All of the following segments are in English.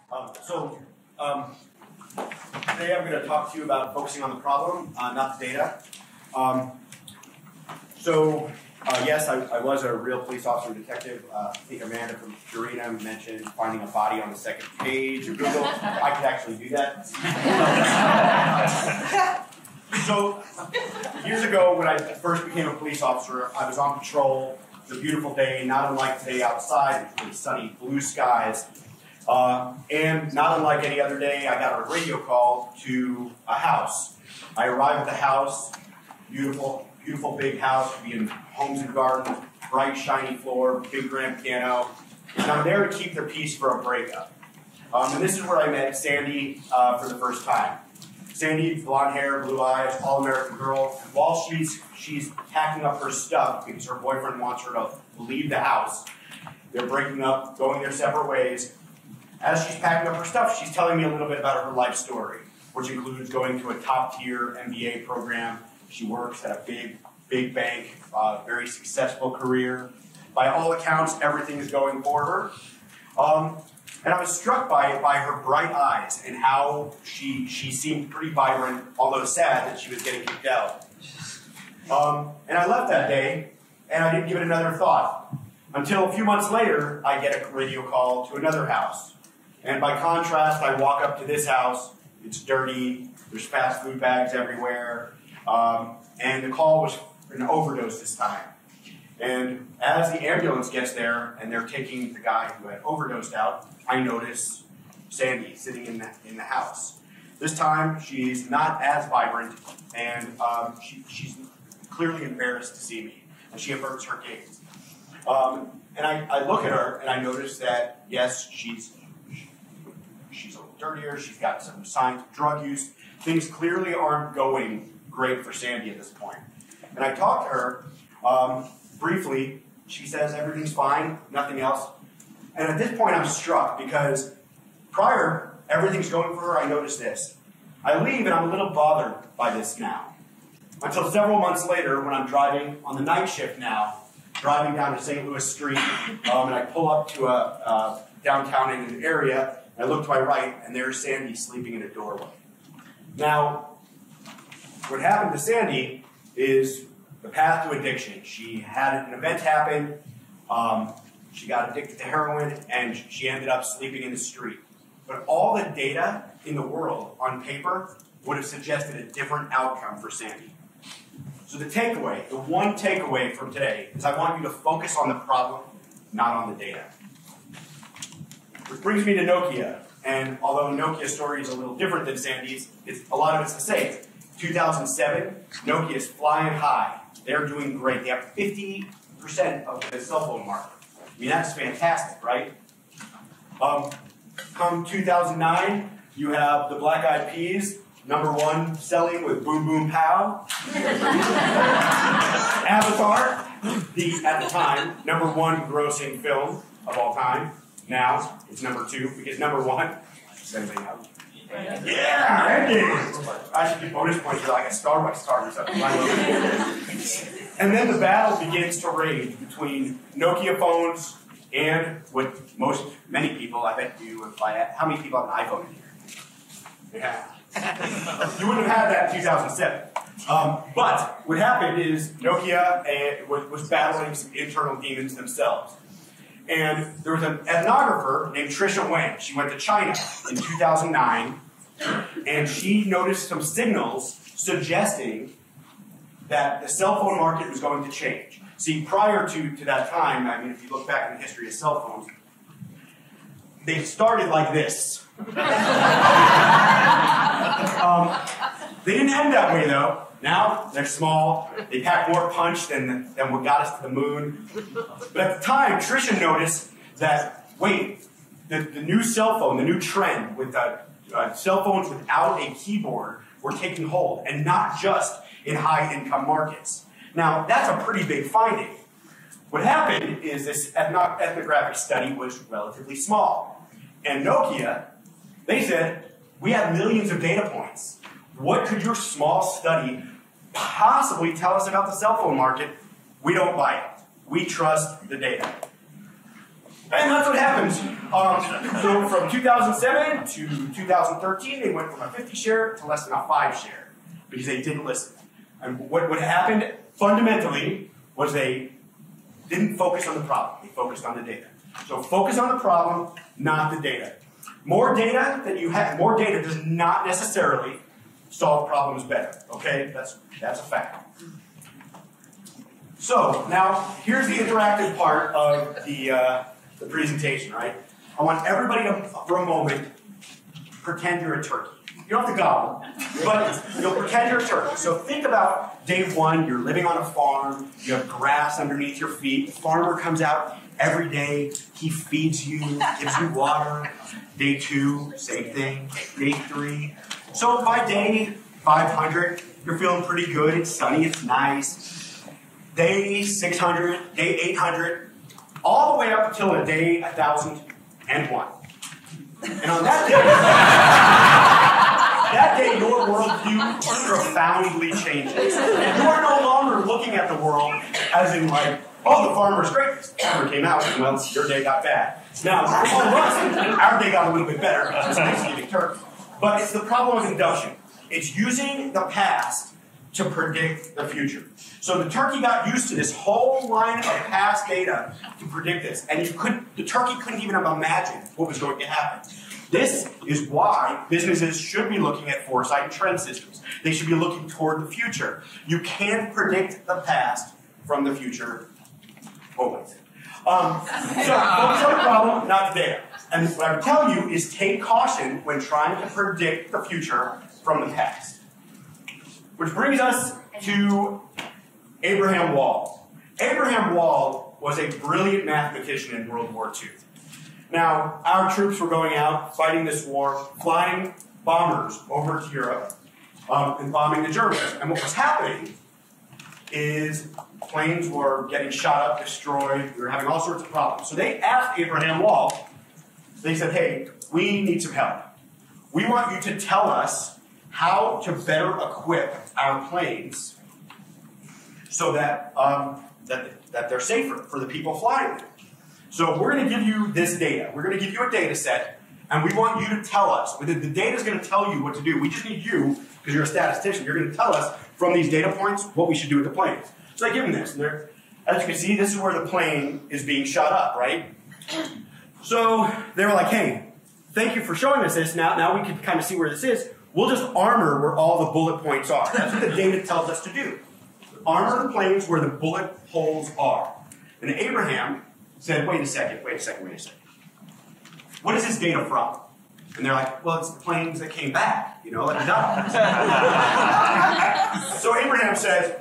Today I'm going to talk to you about focusing on the problem, not the data. Yes, I was a real police officer and detective. I think Amanda from Purina mentioned finding a body on the second page of Google. I could actually do that. So, years ago when I first became a police officer, I was on patrol. It was a beautiful day, not unlike today outside, with sunny blue skies. And not unlike any other day, I got a radio call to a house. I arrived at the house, beautiful big house, being homes and gardens, bright shiny floor, big grand piano. And I'm there to keep their peace for a breakup. And this is where I met Sandy for the first time. Sandy, blonde hair, blue eyes, all-American girl. And while she's packing up her stuff because her boyfriend wants her to leave the house, they're breaking up, going their separate ways. As she's packing up her stuff, she's telling me a little bit about her life story, which includes going to a top-tier MBA program. She works at a big bank, very successful career. By all accounts, everything is going for her. And I was struck by her bright eyes and how she seemed pretty vibrant, although sad that she was getting kicked out. And I left that day, and I didn't give it another thought. Until a few months later, I get a radio call to another house. And by contrast, I walk up to this house. It's dirty. There's fast food bags everywhere. And the call was an overdose this time. And as the ambulance gets there and they're taking the guy who had overdosed out, I notice Sandy sitting in the house. This time, she's not as vibrant, and she's clearly embarrassed to see me. And she averts her gaze. And I look at her, and I notice that, yes, she's a little dirtier. She's got some signs of drug use. Things clearly aren't going great for Sandy at this point. And I talk to her briefly. She says everything's fine, nothing else. And at this point, I'm struck because prior, everything's going for her. I notice this. I leave, and I'm a little bothered by this now. Until several months later, when I'm driving on the night shift now, driving down to St. Louis Street, and I pull up to a downtown in an area, and I look to my right, and there's Sandy sleeping in a doorway. Now, what happened to Sandy is the path to addiction. She had an event happen, she got addicted to heroin, and she ended up sleeping in the street. But all the data in the world on paper would have suggested a different outcome for Sandy. So the takeaway, the one takeaway from today, is I want you to focus on the problem, not on the data. Which brings me to Nokia. And although Nokia's story is a little different than Sandy's, a lot of it's the same. 2007, Nokia is flying high. They're doing great. They have 50% of the cell phone market. I mean, that's fantastic, right? Come 2009, you have the Black Eyed Peas, #1 selling with Boom Boom Pow. Avatar, at the time, #1 grossing film of all time. Now, it's #2 because #1, does anybody know? Yeah, Endgame! I should get bonus points for like a Starbucks star or something. And then the battle begins to rage between Nokia phones and what many people, I bet you, how many people have an iPhone in here? Yeah. You wouldn't have had that in 2007. But what happened is Nokia was battling some internal demons themselves. And there was an ethnographer named Tricia Wang. She went to China in 2009, and she noticed some signals suggesting that the cell phone market was going to change. See, prior to that time, I mean, if you look back in the history of cell phones, they started like this. They didn't end that way, though. Now, they're small, they pack more punch than what got us to the moon. But at the time, Tricia noticed that, wait, the new cell phone, the new trend with cell phones without a keyboard were taking hold, and not just in high-income markets. Now, that's a pretty big finding. What happened is this ethnographic study was relatively small. And Nokia, they said, we have millions of data points. What could your small study possibly tell us about the cell phone market? We don't buy it. We trust the data. And that's what happens. So from 2007 to 2013, they went from a 50 share to less than a 5 share because they didn't listen. And what happened fundamentally was they didn't focus on the problem. They focused on the data. So focus on the problem, not the data. More data that you have, more data does not necessarily solve problems better. Okay, that's a fact. So now here's the interactive part of the presentation. Right? I want everybody to, for a moment, pretend you're a turkey. You don't have to gobble, but you'll pretend you're a turkey. So think about day one, you're living on a farm, you have grass underneath your feet, the farmer comes out every day, he feeds you, gives you water. Day 2, same thing. Day 3. So by day 500, you're feeling pretty good, it's sunny, it's nice. Day 600, day 800, all the way up until a day 1001. And on that day, your worldview profoundly changes. You are no longer looking at the world as in like, oh, the farmer's great. The farmer came out, and well, your day got bad. Now, for all of us, our day got a little bit better. It's Thanksgiving turkey. But it's the problem of induction. It's using the past to predict the future. So the turkey got used to this whole line of past data to predict this. And the turkey couldn't even imagine what was going to happen. This is why businesses should be looking at foresight and trend systems. They should be looking toward the future. You can't predict the past from the future always. So focus on the problem, not the data. And what I would tell you is take caution when trying to predict the future from the past. Which brings us to Abraham Wald. Abraham Wald was a brilliant mathematician in World War II. Now, our troops were going out, fighting this war, flying bombers over to Europe, and bombing the Germans. And what was happening is planes were getting shot up, destroyed, we were having all sorts of problems. So they asked Abraham Wald, they said, hey, we need some help. We want you to tell us how to better equip our planes so that, that they're safer for the people flying them. So we're going to give you this data. We're going to give you a data set, and we want you to tell us. The data is going to tell you what to do. We just need you, because you're a statistician, you're going to tell us from these data points what we should do with the planes. So I give them this. And as you can see, this is where the plane is being shot up, right? So they were like, hey, thank you for showing us this. Now we can kind of see where this is. We'll just armor where all the bullet points are. That's what the data tells us to do. Armor the planes where the bullet holes are. And Abraham said, wait a second. What is this data from? And they're like, well, it's the planes that came back, like the dogs. So Abraham says,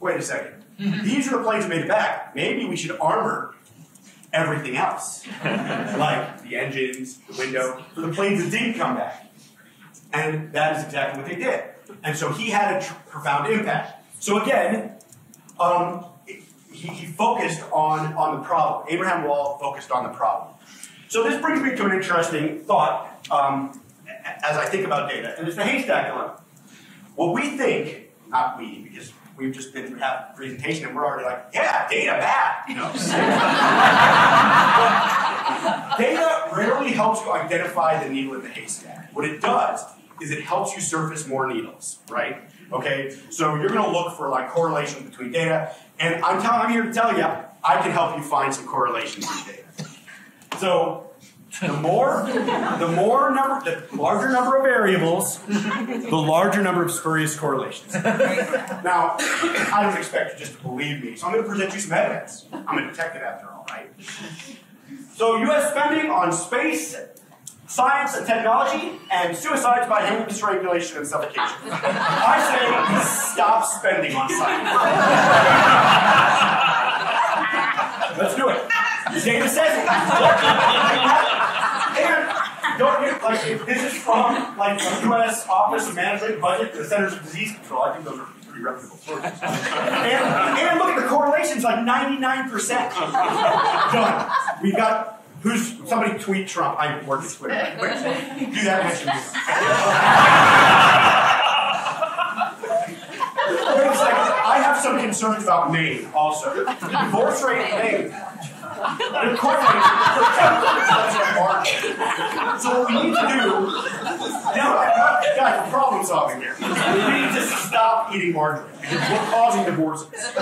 wait a second. These are the planes that made it back. Maybe we should armor everything else, like the engines, the window, for the planes that didn't come back. And that is exactly what they did. And so he had a profound impact. So again, he focused on the problem. Abraham Wald focused on the problem. So this brings me to an interesting thought as I think about data, and it's the haystack dilemma. What we think, not we, because we've just been through half the presentation and we're already like, yeah, data bad. But data rarely helps you identify the needle in the haystack. What it does is it helps you surface more needles, right? Okay, so you're going to look for like correlations between data, and I'm here to tell you, I can help you find some correlations in data. So the larger number of variables, the larger number of spurious correlations. Now, I don't expect you just to believe me, so I'm going to present you some evidence. I'm a detective after all, right? So U.S. spending on space, science and technology, and suicides by human strangulation and suffocation. I say, stop spending on science. Let's do it. The data says it. And don't get, like, if this is from, like, the U.S. Office of Management and Budget, the Centers of Disease Control, I think those are pretty reputable sources. And look at the correlations, like 99%. Done. We've got. Somebody tweet Trump. I work at Twitter. Do that mention me. Wait a second. I have some concerns about Maine also. Divorce rate in Maine. The correlation is a margin. So what we need to do, guys, we're problem solving here. We need to stop eating margarine because we're causing divorces.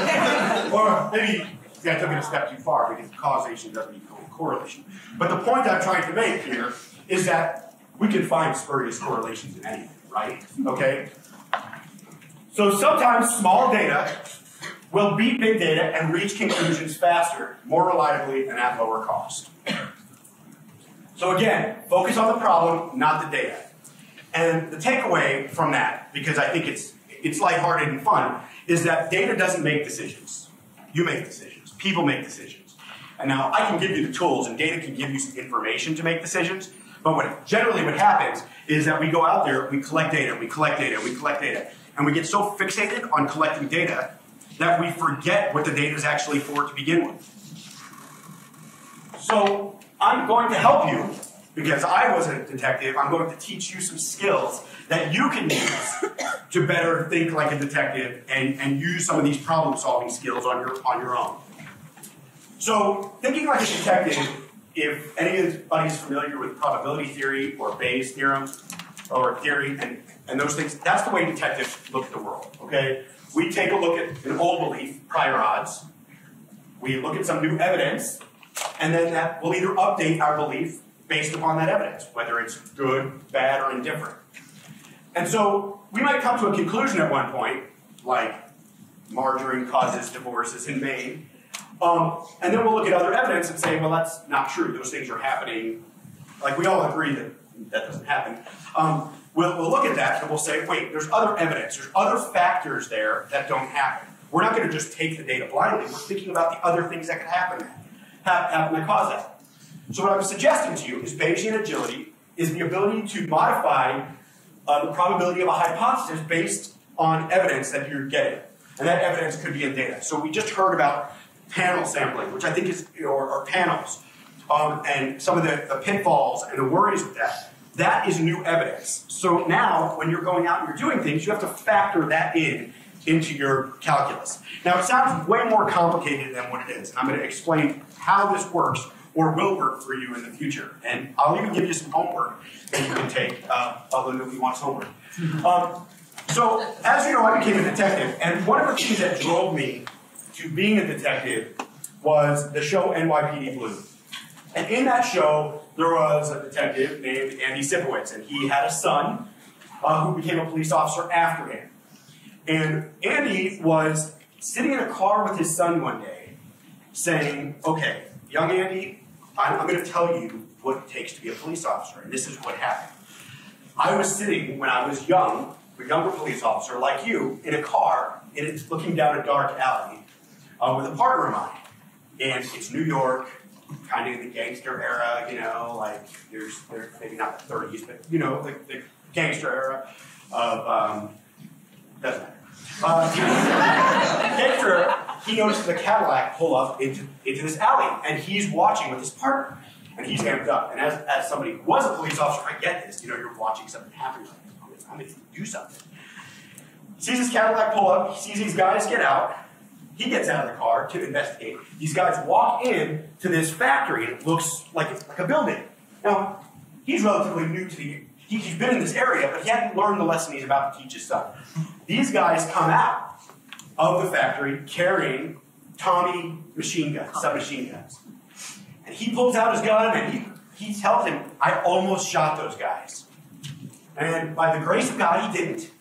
Or maybe that took it a step too far because causation doesn't equal correlation. But the point I'm trying to make here is that we can find spurious correlations in anything, right? Okay? So sometimes small data will beat big data and reach conclusions faster, more reliably, and at lower cost. So again, focus on the problem, not the data. And the takeaway from that, because I think it's lighthearted and fun, is that data doesn't make decisions. You make decisions. People make decisions. And now I can give you the tools, and data can give you some information to make decisions, but generally what happens is that we go out there, we collect data, we collect data, we collect data, and we get so fixated on collecting data that we forget what the data is actually for to begin with. So I'm going to help you, because I was a detective, I'm going to teach you some skills that you can use to better think like a detective and use some of these problem-solving skills on your own. So thinking like a detective, if anybody is familiar with probability theory or Bayes' theorem or theory and those things, that's the way detectives look at the world, okay? We take a look at an old belief, prior odds. We look at some new evidence, and then that will either update our belief based upon that evidence, whether it's good, bad, or indifferent. And so we might come to a conclusion at one point, like margarine causes divorces in Maine, and then we'll look at other evidence and say, well, that's not true. Those things are happening. Like we all agree that that doesn't happen. We'll look at that and we'll say, wait, there's other evidence. There's other factors there that don't happen. We're not going to just take the data blindly. We're thinking about the other things that could happen that cause that. So what I'm suggesting to you is Bayesian agility is the ability to modify the probability of a hypothesis based on evidence that you're getting. And that evidence could be in data. So we just heard about panel sampling, which I think is, or panels, and some of the pitfalls and the worries with that. That is new evidence. So now, when you're going out and you're doing things, you have to factor that into your calculus. Now, it sounds way more complicated than what it is. And I'm going to explain how this works or will work for you in the future. And I'll even give you some homework that you can take, although nobody wants homework. So, as you know, I became a detective. And one of the things that drove me to being a detective was the show NYPD Blue. And in that show, there was a detective named Andy Sipowicz, and he had a son who became a police officer after him. And Andy was sitting in a car with his son one day saying, okay, young Andy, I'm going to tell you what it takes to be a police officer, and this is what happened. I was sitting, when I was young, a younger police officer like you, in a car, and it's looking down a dark alley with a partner of mine. And it's New York, kind of in the gangster era, you know, like there's maybe not the 30s, but you know, the gangster era of doesn't matter. Gangster era, he notices a Cadillac pull up into this alley, and he's watching with his partner, and he's amped up. And as somebody who was a police officer, I get this. You know, you're watching something happen, you're like, I'm going to do something. He sees his Cadillac pull up, he sees these guys get out. He gets out of the car to investigate. These guys walk in to this factory, and it looks like a building. Now, he's relatively new to he's been in this area, but he hadn't learned the lesson he's about to teach his son. These guys come out of the factory carrying Tommy machine guns, submachine guns. And he pulls out his gun, and he tells him, I almost shot those guys. And by the grace of God, he didn't.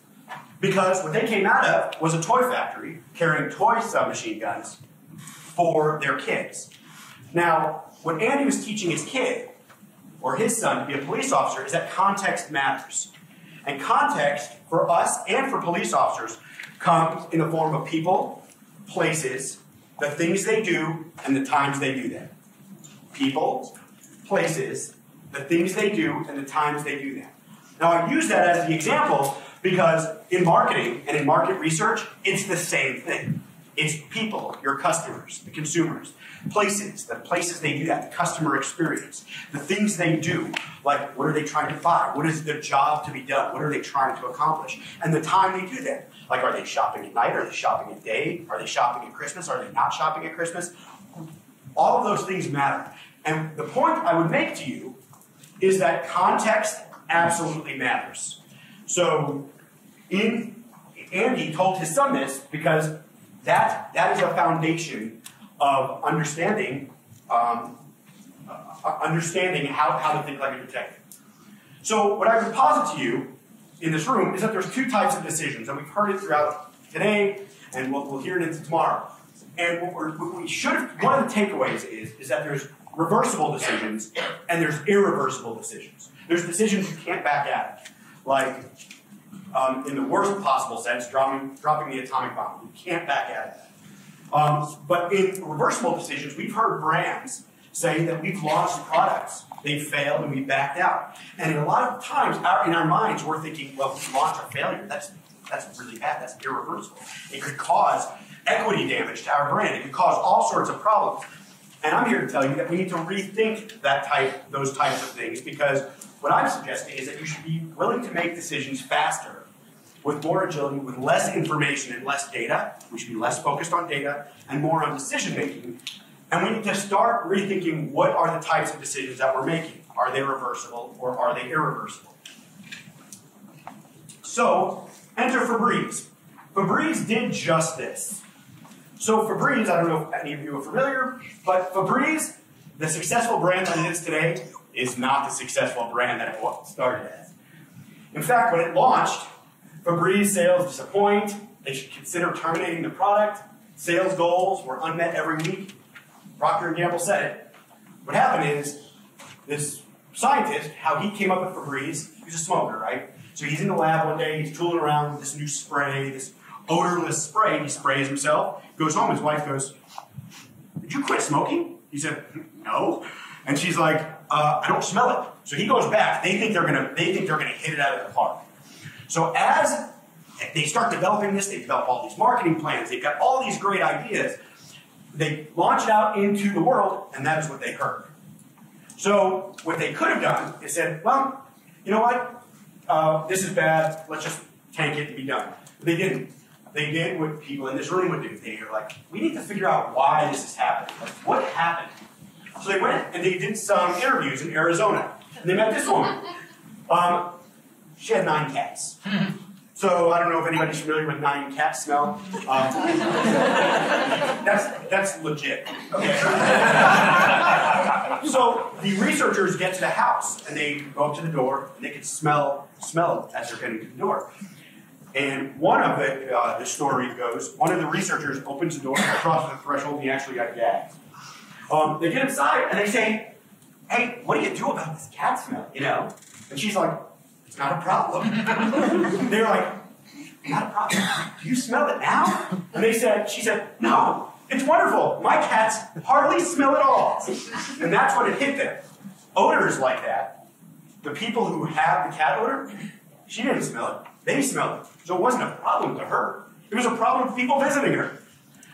Because what they came out of was a toy factory carrying toy submachine guns for their kids. Now, what Andy was teaching his kid, or his son, to be a police officer, is that context matters. And context, for us and for police officers, comes in the form of people, places, the things they do, and the times they do them. People, places, the things they do, and the times they do them. Now, I use that as the example because in marketing and in market research, it's the same thing. It's people, your customers, the consumers, places, the places they do that, the customer experience, the things they do, like what are they trying to buy, what is the job to be done, what are they trying to accomplish, and the time they do that. Like, are they shopping at night, are they shopping at day, are they shopping at Christmas, are they not shopping at Christmas? All of those things matter. And the point I would make to you is that context absolutely matters. So Andy told his son this because that is a foundation of understanding understanding how to think like a detective. So what I would posit to you in this room is that there's two types of decisions, and we've heard it throughout today, and we'll hear it into tomorrow. And what we should have, one of the takeaways is that there's reversible decisions and there's irreversible decisions. There's decisions you can't back at, like in the worst possible sense, dropping the atomic bomb. You can't back at it. But in reversible decisions, we've heard brands say that we've launched products, they've failed, and we backed out. And a lot of times, in our minds, we're thinking, well, if we launched a failure, that's really bad, that's irreversible. It could cause equity damage to our brand. It could cause all sorts of problems. And I'm here to tell you that we need to rethink those types of things, because what I'm suggesting is that you should be willing to make decisions faster, with more agility, with less information and less data. We should be less focused on data and more on decision making. And we need to start rethinking what are the types of decisions that we're making. Are they reversible or are they irreversible? So, enter Febreze. Febreze did just this. So Febreze, I don't know if any of you are familiar, but Febreze, the successful brand that it is today, is not the successful brand that it started as. In fact, when it launched, Febreze sales disappoint. They should consider terminating the product. Sales goals were unmet every week. Procter & Gamble said it. What happened is, this scientist, how he came up with Febreze, he's a smoker, right? So he's in the lab one day, he's tooling around with this new spray, this odorless spray. He sprays himself, goes home, his wife goes, "Did you quit smoking?" He said, "No." And she's like, "I don't smell it." So he goes back. They think they're gonna hit it out of the park. So as they start developing this, they develop all these marketing plans, they've got all these great ideas. They launch it out into the world, and that is what they heard. So what they could have done is said, well, you know what? This is bad. Let's just tank it and be done. But they didn't. They did what people in this room would do. They were like, we need to figure out why this is happening. Like, what happened? So they went and they did some interviews in Arizona. And they met this woman. She had 9 cats. So I don't know if anybody's familiar with 9 cat smell. That's legit. Okay. So the researchers get to the house and they go up to the door and they can smell it as they're getting to the door. And one of the story goes, one of the researchers opens the door, crosses the threshold, and he actually got gagged. They get inside and they say, "Hey, what do you do about this cat smell? You know?" And she's like, "It's not a problem." They're like, "Not a problem. Do you smell it now?" And she said, "No, it's wonderful. My cats hardly smell at all." And that's when it hit them. Odors like that, the people who have the cat odor, she didn't smell it. They smelled it. So it wasn't a problem to her. It was a problem to people visiting her.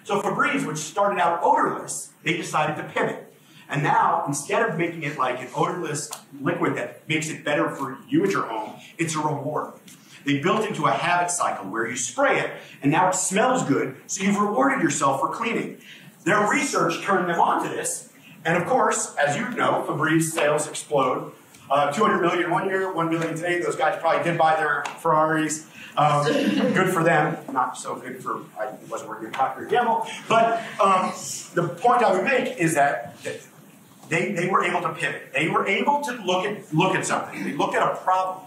So Febreze, which started out odorless, they decided to pivot. And now, instead of making it like an odorless liquid that makes it better for you at your home, it's a reward. They built into a habit cycle where you spray it, and now it smells good, so you've rewarded yourself for cleaning. Their research turned them onto this, and of course, as you know, Febreze sales explode. 200 million one year, 1 billion today. Those guys probably did buy their Ferraris. Good for them. Not so good for, I wasn't working at Procter & Gamble. But the point I would make is that they were able to pivot. They were able to look at something. They looked at a problem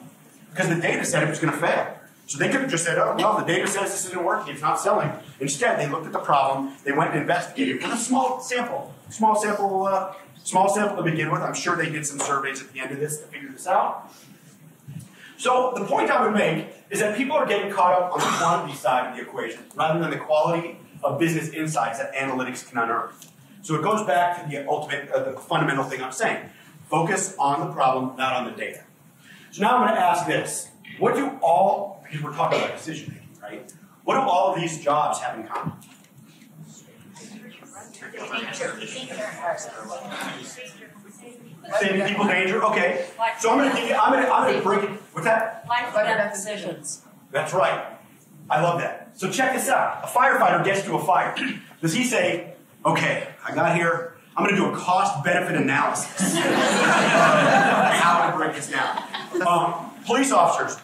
because the data said it was going to fail. So they could have just said, "Oh, well, the data says this isn't working. It's not selling." Instead, they looked at the problem. They went and investigated with a small sample to begin with. I'm sure they did some surveys at the end of this to figure this out. So the point I would make is that people are getting caught up on the quantity side of the equation rather than the quality of business insights that analytics can unearth. So it goes back to the ultimate, the fundamental thing I'm saying. Focus on the problem, not on the data. So now I'm going to ask this. What do all, because we're talking about decision making, right? What do all of these jobs have in common? Saving people danger. Okay. So I'm going to break it. What's that? Life or death decisions. That's right. I love that. So check this out. A firefighter gets to a fire. Does he say, "Okay, I got here. I'm going to do a cost-benefit analysis of how to break this down. Police officers,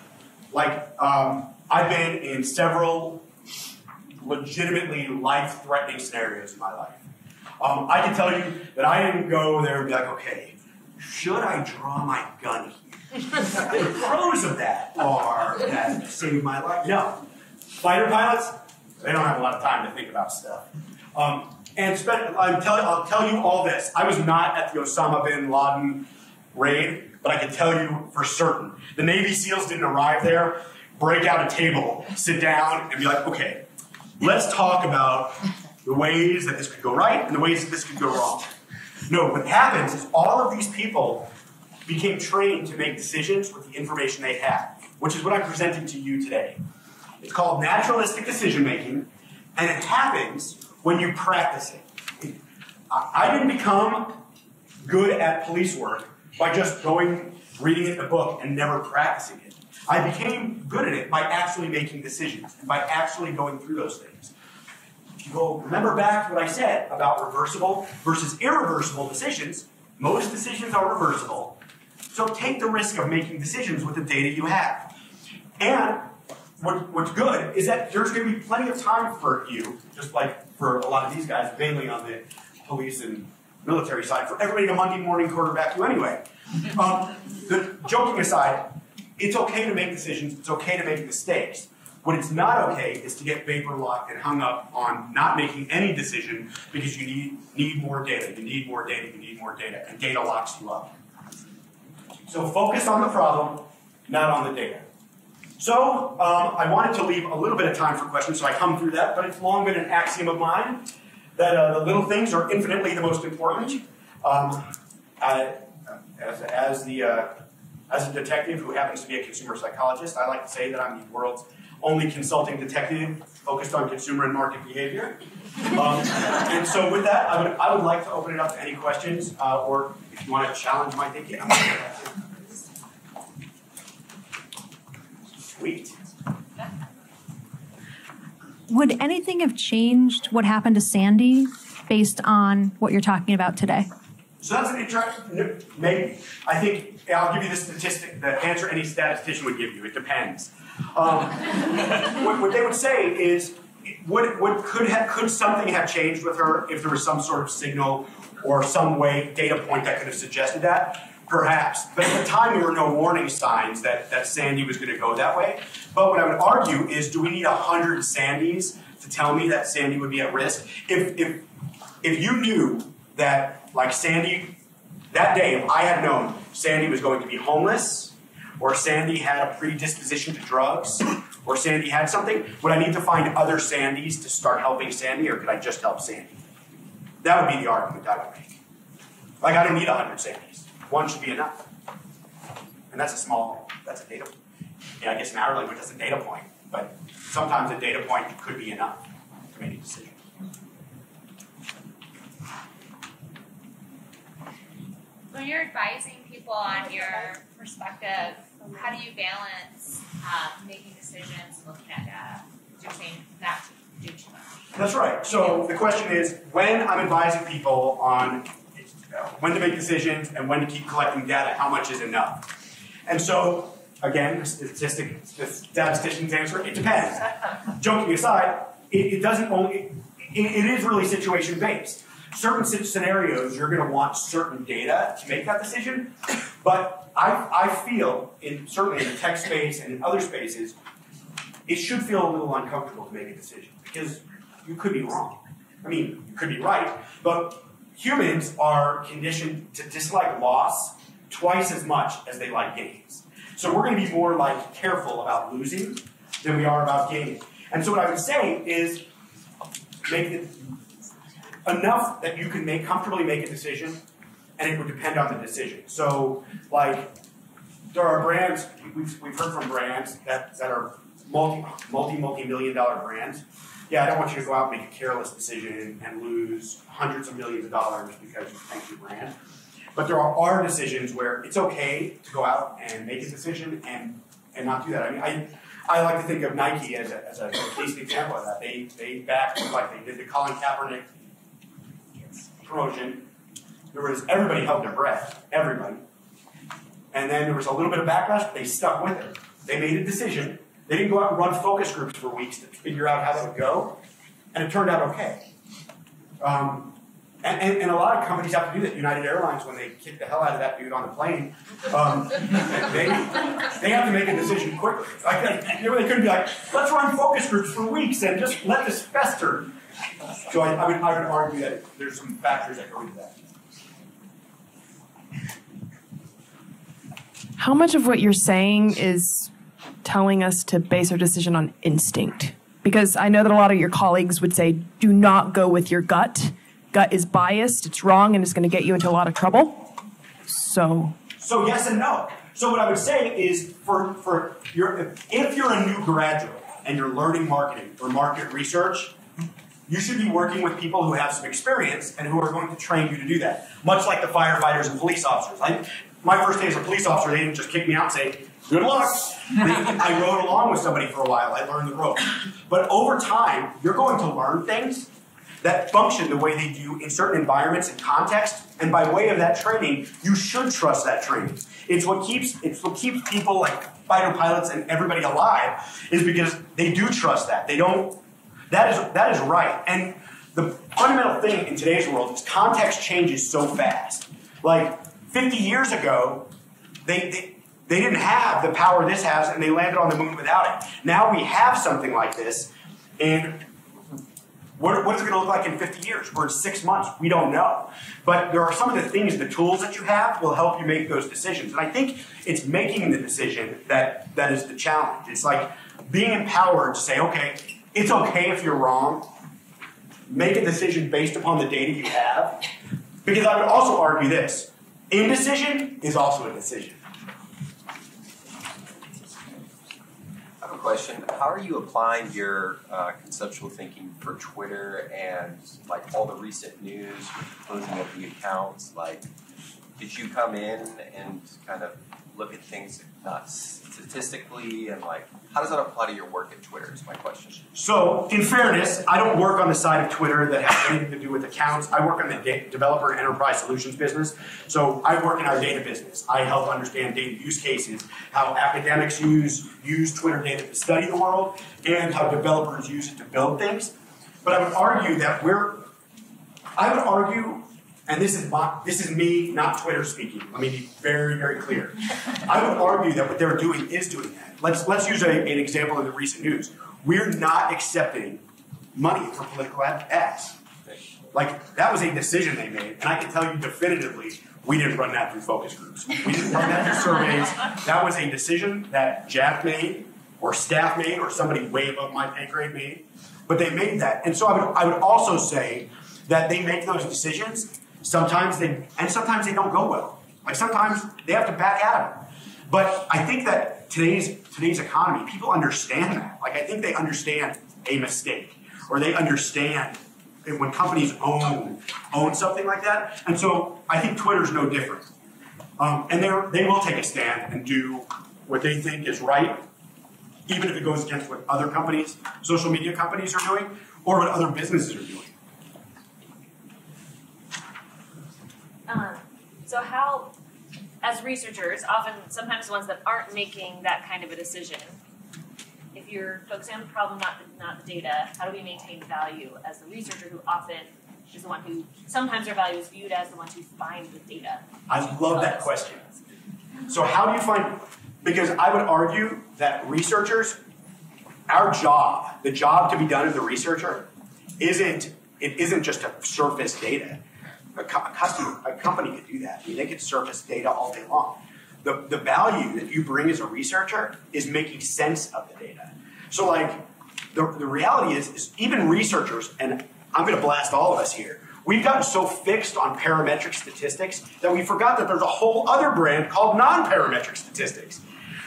like I've been in several legitimately life-threatening scenarios in my life. I can tell you that I didn't go there and be like, okay, should I draw my gun here? The pros of that are that saved my life. No. Fighter pilots, they don't have a lot of time to think about stuff. I'll tell you all this. I was not at the Osama bin Laden raid, but I can tell you for certain. The Navy SEALs didn't arrive there, break out a table, sit down, and be like, okay, let's talk about the ways that this could go right and the ways that this could go wrong. No, what happens is all of these people became trained to make decisions with the information they had, which is what I'm presenting to you today. It's called naturalistic decision making, and it happens when you practice it. I didn't become good at police work by just reading it in a book and never practicing it. I became good at it by actually making decisions and by actually going through those things. If you go, remember back to what I said about reversible versus irreversible decisions, most decisions are reversible. So take the risk of making decisions with the data you have. And what's good is that there's going to be plenty of time for you, just like for a lot of these guys, mainly on the police and military side, for everybody to Monday morning quarterback you anyway. Joking aside, it's okay to make decisions, it's okay to make mistakes. What it's not okay is to get vapor locked and hung up on not making any decision because you need more data, you need more data, you need more data, and data locks you up. So focus on the problem, not on the data. So I wanted to leave a little bit of time for questions, so I come through that, but it's long been an axiom of mine that the little things are infinitely the most important. As a detective who happens to be a consumer psychologist, I like to say that I'm the world's only consulting detective focused on consumer and market behavior. And so with that, I would like to open it up to any questions, or if you want to challenge my thinking, I'm going to have to. Sweet. Would anything have changed what happened to Sandy based on what you're talking about today? So that's an interesting, maybe. I think, I'll give you the statistic, the answer any statistician would give you. It depends. What they would say is, could something have changed with her if there was some sort of signal or some data point that could have suggested that? Perhaps. But at the time, there were no warning signs that Sandy was going to go that way. But what I would argue is, do we need 100 Sandys to tell me that Sandy would be at risk? If you knew that, like Sandy, that day, if I had known Sandy was going to be homeless, or Sandy had a predisposition to drugs, or Sandy had something, would I need to find other Sandys to start helping Sandy, or could I just help Sandy? That would be the argument I would make. Like, I don't need 100 Sandys. One should be enough. And that's a data point. Yeah, I guess in our language, that's a data point. But sometimes a data point could be enough to make a decision. When you're advising people on your perspective, how do you balance making decisions, looking at data, doing not to do too much? That's right. So the question is, when I'm advising people on when to make decisions and when to keep collecting data, how much is enough? And so, again, the statistician's answer, it depends. Joking aside, it is really situation-based. Certain scenarios, you're going to want certain data to make that decision, but I feel, certainly in the tech space and in other spaces, it should feel a little uncomfortable to make a decision, because you could be wrong. I mean, you could be right, but humans are conditioned to dislike loss twice as much as they like gains. So we're going to be more careful about losing than we are about gaining. And so what I would say is make it enough that you can comfortably make a decision, and it would depend on the decision. So, there are brands, we've heard from brands that are multi-million dollar brands. Yeah, I don't want you to go out and make a careless decision and lose hundreds of millions of dollars because you tank your brand. But there are decisions where it's okay to go out and make a decision and not do that. I mean, I like to think of Nike as a decent example of that. They backed, like they did the Colin Kaepernick promotion, everybody held their breath, everybody. And then there was a little bit of backlash, but they stuck with it. They made a decision. They didn't go out and run focus groups for weeks to figure out how that would go, and it turned out okay. And a lot of companies have to do that. United Airlines, when they kick the hell out of that dude on the plane, they have to make a decision quickly. They couldn't be like, let's run focus groups for weeks and just let this fester. So I would argue that there's some factors that go into that. How much of what you're saying is telling us to base our decision on instinct? Because I know that a lot of your colleagues would say, do not go with your gut. Gut is biased, it's wrong, and it's going to get you into a lot of trouble. So yes and no. So what I would say is, if you're a new graduate and you're learning marketing or market research, you should be working with people who have some experience and who are going to train you to do that. Much like the firefighters and police officers. My first day as a police officer, they didn't just kick me out and say, good luck. I rode along with somebody for a while. I learned the ropes. But over time, you're going to learn things that function the way they do in certain environments and contexts. And by way of that training, you should trust that training. It's what keeps people like fighter pilots and everybody alive, is because they do trust that. They don't. That is right. And the fundamental thing in today's world is context changes so fast. Like 50 years ago, they didn't have the power this has, and they landed on the moon without it. Now we have something like this, and what is it going to look like in 50 years or in 6 months? We don't know. But there are some of the things, the tools that you have will help you make those decisions. And I think it's making the decision that is the challenge. It's like being empowered to say, okay, it's okay if you're wrong. Make a decision based upon the data you have. Because I would also argue this. Indecision is also a decision. I have a question. How are you applying your conceptual thinking for Twitter and like all the recent news with closing of the accounts? Like, did you come in and kind of look at things statistically, and like, how does that apply to your work at Twitter is my question. So, in fairness, I don't work on the side of Twitter that has anything to do with accounts. I work on the developer and enterprise solutions business. So I work in our data business. I help understand data use cases, how academics use Twitter data to study the world, and how developers use it to build things. But I would argue that and this is me, not Twitter speaking. Let me be very, very clear. I would argue that what they're doing is doing that. Let's use an example in the recent news. We're not accepting money for political ads. Like, that was a decision they made, and I can tell you definitively, we didn't run that through focus groups. We didn't run that through surveys. That was a decision that Jack made, or staff made, or somebody way above my pay grade made. But they made that. And so I would also say that they make those decisions. Sometimes they don't go well. Like, sometimes they have to back out of them. But I think that today's economy, people understand that. Like, I think they understand a mistake, or they understand when companies own something like that. And so I think Twitter's no different. And they will take a stand and do what they think is right, even if it goes against what other companies, social media companies are doing, or what other businesses are doing. So how, as researchers, sometimes ones that aren't making that kind of a decision, if you're focusing on the problem, not the data, how do we maintain value as the researcher who often is the one who, sometimes our value is viewed as the ones who find the data? I love that question. So how do you find, because I would argue that researchers, our job, the job to be done as a researcher, isn't just to surface data. A company could do that. I mean, they could surface data all day long. The value that you bring as a researcher is making sense of the data. So, like, the reality is even researchers, and I'm going to blast all of us here, we've gotten so fixed on parametric statistics that we forgot that there's a whole other brand called non-parametric statistics.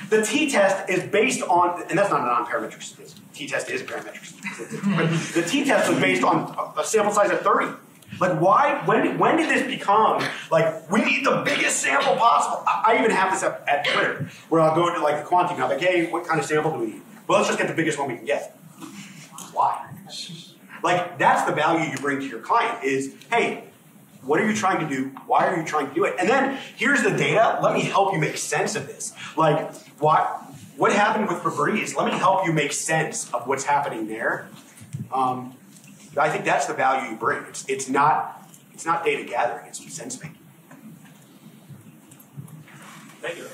The t-test is based on, and that's not a non-parametric statistic. T-test is a parametric statistic. But the t-test was based on a sample size of 30. Like, why? When did this become, like, we need the biggest sample possible? I even have this at Twitter, where I'll go into, like, the quant team, I'm like, hey, what kind of sample do we need? Well, let's just get the biggest one we can get. Why? Like, that's the value you bring to your client is, hey, What are you trying to do? Why are you trying to do it? And then here's the data. Let me help you make sense of this. Like, what happened with Febreze? Let me help you make sense of what's happening there. I think that's the value you bring. It's not data gathering. It's sense making. Thank you.